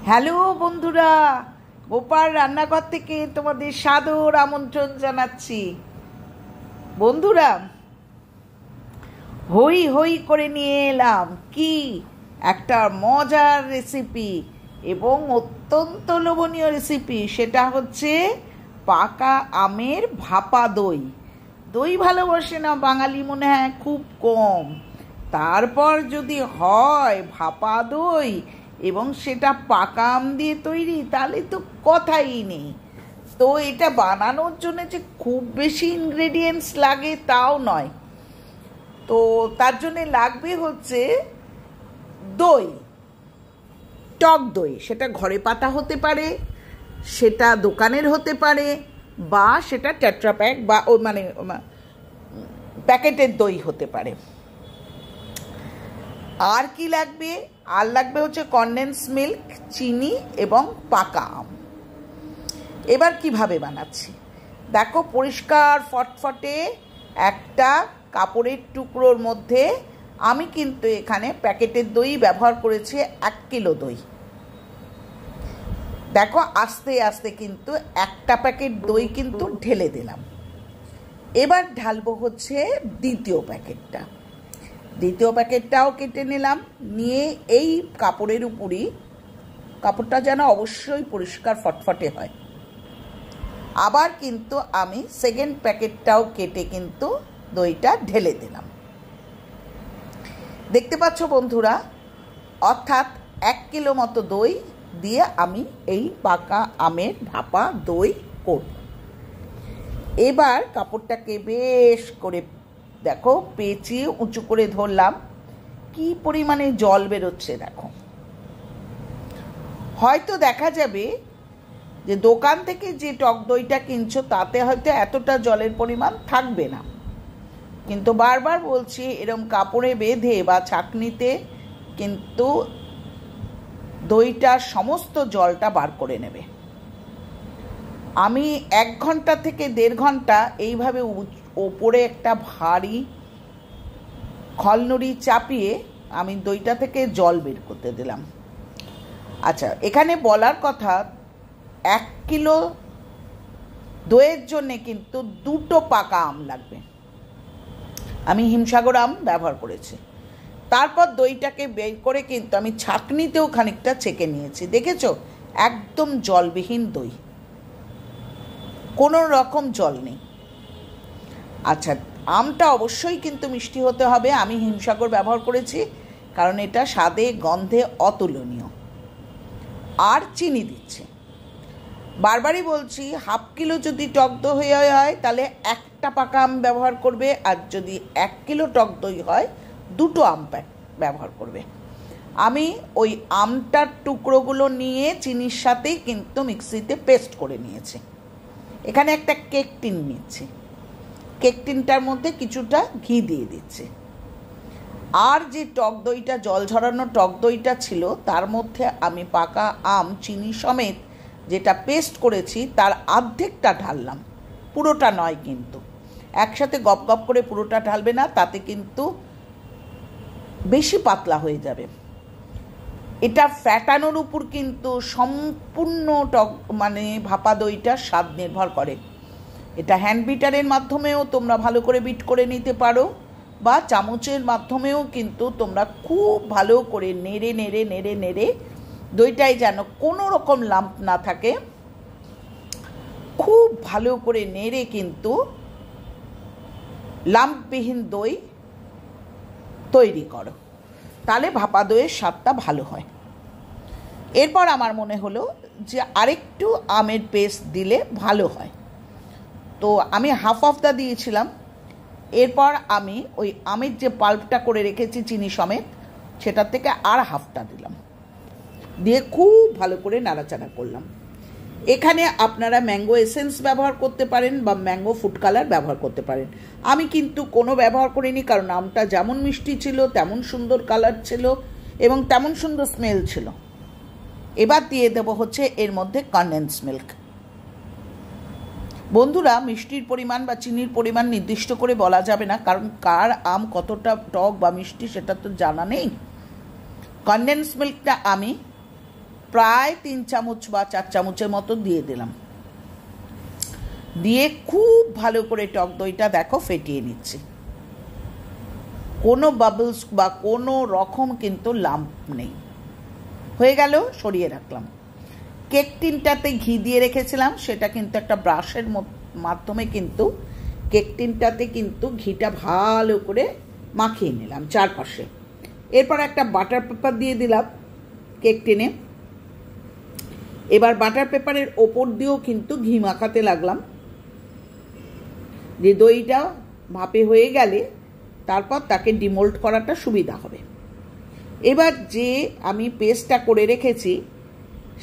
Hello বন্ধুরা, গোপাল রান্নাঘর থেকে তোমাদের সাদর আমন্ত্রণ জানাচ্ছি। বন্ধুরা, হই হই করে নিয়ে এলাম কি একটা মজার রেসিপি এবং অত্যন্ত লোভনীয় রেসিপি। সেটা হচ্ছে পাকা আমের ভাপা দই। দই ভালোবাসে না বাঙালি মনে হয় খুব কম, তারপর যদি হয় ভাপা দই এবং সেটা পাকা আম দিয়ে তৈরি, তাহলে তো কথাই নেই। তো এটা বানানোর জন্য যে খুব বেশি ইনগ্রেডিয়েন্টস লাগে তাও নয়। তো তার জন্য লাগবে হচ্ছে দই, টক দই। সেটা ঘরে পাতা হতে পারে, সেটা দোকানের হতে পারে, বা সেটা টেট্রা প্যাক বা প্যাকেটের দই হতে পারে। আর কি লাগবে? আর লাগবে হচ্ছে কনডেন্স মিল্ক, চিনি এবং পাকা আম। এবার কিভাবে বানাচ্ছি দেখো। পরিষ্কার ফটফটে একটা কাপড়ের টুকরোর মধ্যে আমি কিন্তু এখানে প্যাকেটের দই ব্যবহার করেছি, 1 কিলো দই। দেখো আস্তে আস্তে কিন্তু একটা প্যাকেট দই কিন্তু ঢেলে দিলাম। এবার ঢালবো হচ্ছে দ্বিতীয় প্যাকেটটাও কেটে নিলাম। নিয়ে এই কাপড়ের উপরই, কাপড়টা যেন অবশ্যই পরিষ্কার ফটফটে হয়। আবার কিন্তু আমি সেকেন্ড প্যাকেটটাও কেটে কিন্তু দইটা ঢেলে দিলাম। দেখতে পাচ্ছ বন্ধুরা, অর্থাৎ 1 কিলো মতো দই দিয়ে আমি এই পাকা আমের ভাপা দই করব। এবার কাপড়টাকে বেশ করে দেখো পেঁচিয়ে উঁচু করে ধরলাম। কি পরিমাণে জল বেরোচ্ছে দেখো। হয়তো দেখা যাবে যে দোকান থেকে যে টক দইটা কিনছো তাতে হয়তো এতটা জলের পরিমাণ থাকবে না, কিন্তু বারবার বলছি এরম কাপড়ে বেঁধে বা ছাঁকনিতে কিন্তু দইটার সমস্ত জলটা বার করে নেবে। আমি 1 ঘন্টা থেকে 1.5 ঘন্টা এইভাবে ওপরে একটা ভারী খলনুড়ি চাপিয়ে আমি দইটা থেকে জল বের করতে দিলাম। আচ্ছা, এখানে বলার কথা, 1 কিলো দইয়ের জন্যে কিন্তু 2টো পাকা আম লাগবে। আমি হিমসাগর আম ব্যবহার করেছি। তারপর দইটাকে বের করে কিন্তু আমি ছাঁকনিতেও খানিকটা ছেঁকে নিয়েছি। দেখেছো, একদম জলবিহীন দই, কোনো রকম জল নেই। আচ্ছা, আমটা অবশ্যই কিন্তু মিষ্টি হতে হবে। আমি হিমসাগর ব্যবহার করেছি কারণ এটা স্বাদে গন্ধে অতুলনীয়। আর চিনি দিচ্ছে। বারবারই বলছি, 1/2 কিলো যদি টক দই হয় তাহলে একটা পাকা আম ব্যবহার করবে, আর যদি 1 কিলো টক দই হয় 2টো আম ব্যবহার করবে। আমি ওই আমটার টুকরোগুলো নিয়ে চিনির সাথেই কিন্তু মিক্সিতে পেস্ট করে নিয়েছি। এখানে একটা কেক টিন নিচ্ছি, কেক টিনটার মধ্যে কিছুটা ঘি দিয়ে দিচ্ছি। আর যে টক দইটা, জল ঝরানো টক দইটা ছিল, তার মধ্যে আমি পাকা আম চিনি সমেত যেটা পেস্ট করেছি তার অর্ধেকটা ঢাললাম, পুরোটা নয়। কিন্তু একসাথে গপ গপ করে পুরোটা ঢালবে না, তাতে কিন্তু বেশি পাতলা হয়ে যাবে। এটা ফ্যাটানোর উপর কিন্তু সম্পূর্ণ টক ভাপা দইটার স্বাদ নির্ভর করে। এটা হ্যান্ড বিটারের মাধ্যমেও তোমরা ভালো করে বিট করে নিতে পারো, বা চামচের মাধ্যমেও কিন্তু তোমরা খুব ভালো করে নেড়ে নেড়ে নেড়ে নেড়ে দইটায় যেন কোনো রকম লাম্প না থাকে, খুব ভালো করে নেড়ে কিন্তু লাম্পবিহীন দই তৈরি করো, তাহলে ভাপা দইয়ের স্বাদটা ভালো হয়। এরপর আমার মনে হলো যে আরেকটু আমের পেস্ট দিলে ভালো হয়, তো আমি হাফ দিয়েছিলাম। এরপর আমি ওই আমের যে পাল্পটা করে রেখেছি চিনি সমেত, সেটার থেকে আর হাফটা দিলাম, দিয়ে খুব ভালো করে নাড়াচাড়া করলাম। এখানে আপনারা ম্যাঙ্গো এসেন্স ব্যবহার করতে পারেন বা ম্যাঙ্গো ফুড কালার ব্যবহার করতে পারেন। আমি কিন্তু কোনো ব্যবহার করিনি, কারণ আমটা যেমন মিষ্টি ছিল তেমন সুন্দর কালার ছিল এবং তেমন সুন্দর স্মেল ছিল। এবার দিয়ে দেব হচ্ছে এর মধ্যে কনডেন্স মিল্ক। বন্ধুরা, মিষ্টির পরিমাণ বা চিনির পরিমাণ নির্দিষ্ট করে বলা যাবে না, কারণ কার আম কতটা টক বা মিষ্টি সেটা তো জানা নেই। কনডেন্স মিল্কটা আমি প্রায় 3 চামচ বা 4 চামচের মতো দিয়ে দিলাম। দিয়ে খুব ভালো করে টক দইটা দেখো ফেটিয়ে নিচ্ছি। কোনো বাবলস বা কোনো রকম কিন্তু লাম্প নেই। হয়ে গেল, সরিয়ে রাখলাম। কেক টিনটাতে ঘি দিয়ে রেখেছিলাম, সেটা কিন্তু একটা ব্রাশের মাধ্যমে কিন্তু কেক টিনটাতে কিন্তু ঘিটা ভালো করে মাখিয়ে নিলাম চারপাশে। এরপর একটা বাটার পেপার দিয়ে দিলাম কেক টিনে। এবার বাটার পেপারের ওপর দিয়েও কিন্তু ঘি মাখাতে লাগলাম, যে দইটা ভাপে হয়ে গেলে তারপর তাকে ডিমোল্ড করাটা সুবিধা হবে। এবার যে আমি পেস্টটা করে রেখেছি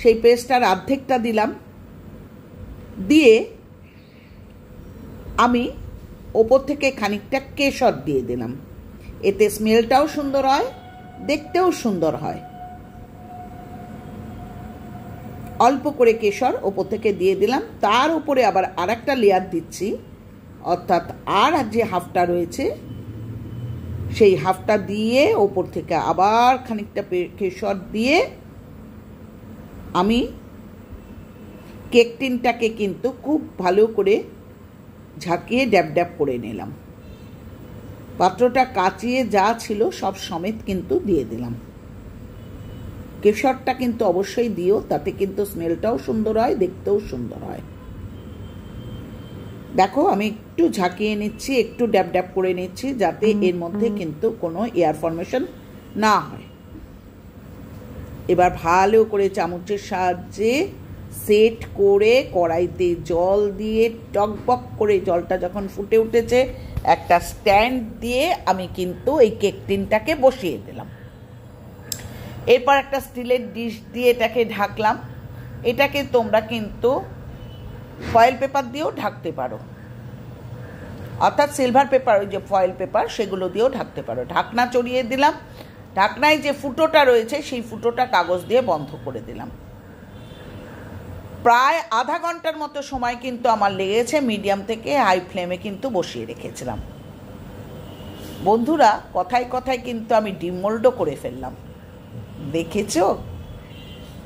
সেই পেস্টটার অর্ধেকটা দিলাম, দিয়ে আমি ওপর থেকে খানিকটা কেশর দিয়ে দিলাম। এতে স্মেলটাও সুন্দর হয়, দেখতেও সুন্দর হয়। অল্প করে কেশর ওপর থেকে দিয়ে দিলাম, তার উপরে আবার আরেকটা লেয়ার দিচ্ছি, অর্থাৎ আর যে হাফটা রয়েছে সেই হাফটা দিয়ে ওপর থেকে আবার খানিকটা কেশর দিয়ে আমি কেক টিনটাকে কিন্তু খুব ভালো করে ঝাঁকিয়ে ড্যাব ড্যাব করে নিলাম। পাত্রটা কাচিয়ে যা ছিল সব সমেত কিন্তু দিয়ে দিলাম। কেশরটা কিন্তু অবশ্যই দিও, তাতে কিন্তু স্মেলটাও সুন্দর হয়, দেখতেও সুন্দর হয়। দেখো আমি একটু ঝাঁকিয়ে নিচ্ছি, একটু ড্যাব ড্যাব করে নিচ্ছি, যাতে এর মধ্যে কিন্তু কোনো এয়ার ফর্মেশন না হয়। এবার ভালো করে চামচের সাহায্যে সেট করে কড়াইতে জল দিয়ে টকবক করে জলটা যখন ফুটে উঠেছে একটা স্ট্যান্ড দিয়ে আমি কিন্তু এই কেক টিনটাকে বসিয়ে দিলাম। এরপর একটা স্টিলের ডিশ দিয়ে এটাকে ঢাকলাম। এটাকে তোমরা কিন্তু ফয়েল পেপার দিয়েও ঢাকতে পারো, অর্থাৎ সিলভার পেপার, ওই যে ফয়েল পেপার সেগুলো দিয়েও ঢাকতে পারো। ঢাকনা চড়িয়ে দিলাম, ঢাকনায় যে ফুটোটা রয়েছে সেই ফুটোটা কাগজ দিয়ে বন্ধ করে দিলাম। প্রায় আধা ঘন্টার মতো সময় কিন্তু আমার লেগেছে, মিডিয়াম থেকে হাই ফ্লেমে কিন্তু বসিয়ে রেখেছিলাম। বন্ধুরা, কথায় কথায় কিন্তু আমি ডিমোল্ডও করে ফেললাম। দেখেছো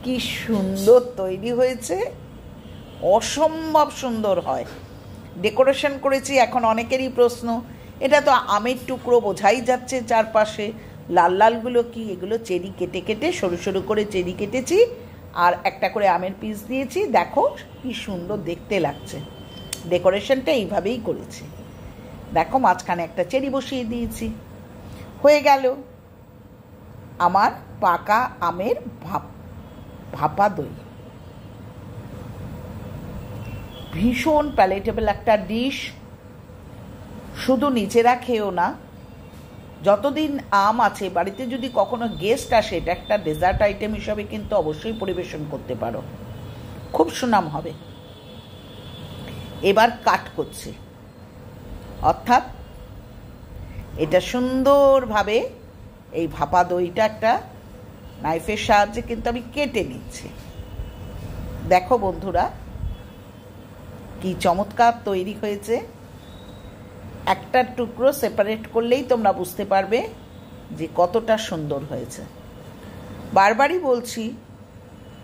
কি সুন্দর তৈরি হয়েছে, অসম্ভব সুন্দর হয়। ডেকোরেশন করেছি। এখন অনেকেরই প্রশ্ন, এটা তো আমের টুকরো বোঝাই যাচ্ছে চারপাশে, লাল লালগুলো কি? এগুলো চেরি কেটে কেটে সরু সরু করে চেরি কেটেছি, আর একটা করে আমের পিস দিয়েছি। দেখো কি সুন্দর দেখতে লাগছে। ডেকোরেশনটা এইভাবেই করেছি। দেখো মাঝখানে একটা চেরি বসিয়ে দিয়েছি। হয়ে গেল আমার পাকা আমের ভাপা দই। ভীষণ প্যালেটেবল একটা ডিশ। শুধু নিজেরা খেয়েও না, যতদিন আম আছে বাড়িতে যদি কখনো গেস্ট আসে, এটা একটা ডেজার্ট আইটেম হিসাবে কিন্তু অবশ্যই পরিবেশন করতে পারো, খুব সুনাম হবে। এবার কাট করছি, অর্থাৎ এটা সুন্দরভাবে এই ভাপা দইটা একটা নাইফের সাহায্যে কিন্তু আমি কেটে নিচ্ছি। দেখো বন্ধুরা কি চমৎকার তৈরি হয়েছে। একটা টুকরো সেপারেট করলেই তোমরা বুঝতে পারবে যে কতটা সুন্দর হয়েছে। বারবারই বলছি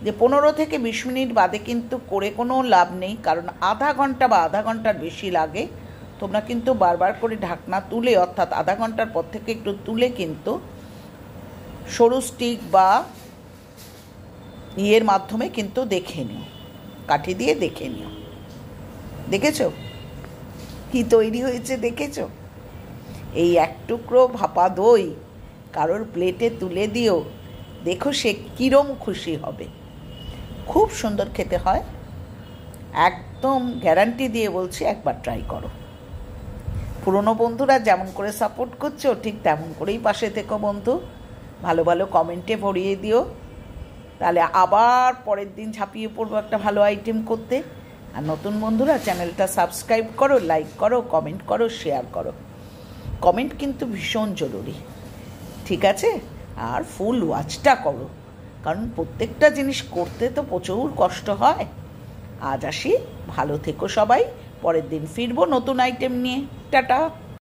যে 15 থেকে 20 মিনিট বাদে কিন্তু করে কোনো লাভ নেই, কারণ আধা ঘন্টা বা আধা ঘন্টার বেশি লাগে। তোমরা কিন্তু বারবার করে ঢাকনা তুলে, অর্থাৎ আধা ঘন্টার পর থেকে একটু তুলে কিন্তু সরু স্টিক বা ইয়ের মাধ্যমে কিন্তু দেখে নিও, কাঠি দিয়ে দেখে নিও। দেখেছো কি তৈরি হয়েছে? দেখেছো? এই এক টুকরো ভাপা দই কারোর প্লেটে তুলে দিও, দেখো সে কিরম খুশি হবে। খুব সুন্দর খেতে হয়, একদম গ্যারান্টি দিয়ে বলছি, একবার ট্রাই করো। পুরনো বন্ধুরা যেমন করে সাপোর্ট করছো ঠিক তেমন করেই পাশে থেকো বন্ধু। ভালো ভালো কমেন্টে ভরিয়ে দিও, তাহলে আবার পরের দিন ঝাঁপিয়ে পড়বো একটা ভালো আইটেম করতে। আর নতুন বন্ধুরা চ্যানেলটা সাবস্ক্রাইব করো, লাইক করো, কমেন্ট করো, শেয়ার করো। কমেন্ট কিন্তু ভীষণ জরুরি, ঠিক আছে? আর ফুল ওয়াচটা করো, কারণ প্রত্যেকটা জিনিস করতে তো প্রচুর কষ্ট হয়। আজ আসি, ভালো থেকো সবাই, পরের দিন ফিরবো নতুন আইটেম নিয়ে। টাটা।